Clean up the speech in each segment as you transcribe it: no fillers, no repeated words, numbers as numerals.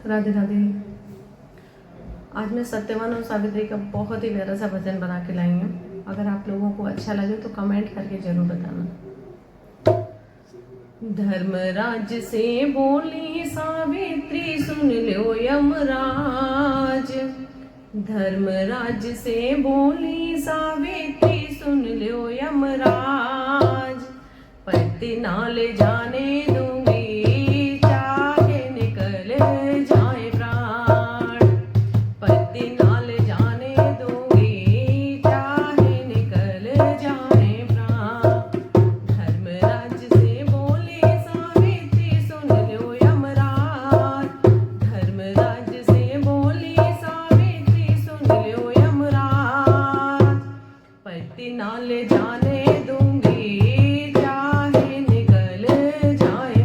राधे राधे। आज मैं सत्यवान और सावित्री का बहुत ही प्यारा सा भजन बना के लाई हूँ। अगर आप लोगों को अच्छा लगे तो कमेंट करके जरूर बताना। धर्मराज से बोली सावित्री सुन लो यमराज। धर्मराज से बोली सावित्री सुन लो यमराज। पति ना ले जाने दूंगी चाहे निकल जाए प्राण। पति ना ले जाने दूंगी चाहे निकल जाए प्राण। धर्मराज से बोली सावित्री सुन लो यमराज। धर्मराज से बोली सावित्री सुन लो यमराज। पति ना ले जाने दूंगी चाहे निकल जाए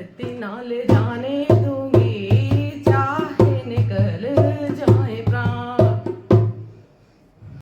धरती ना ले जाने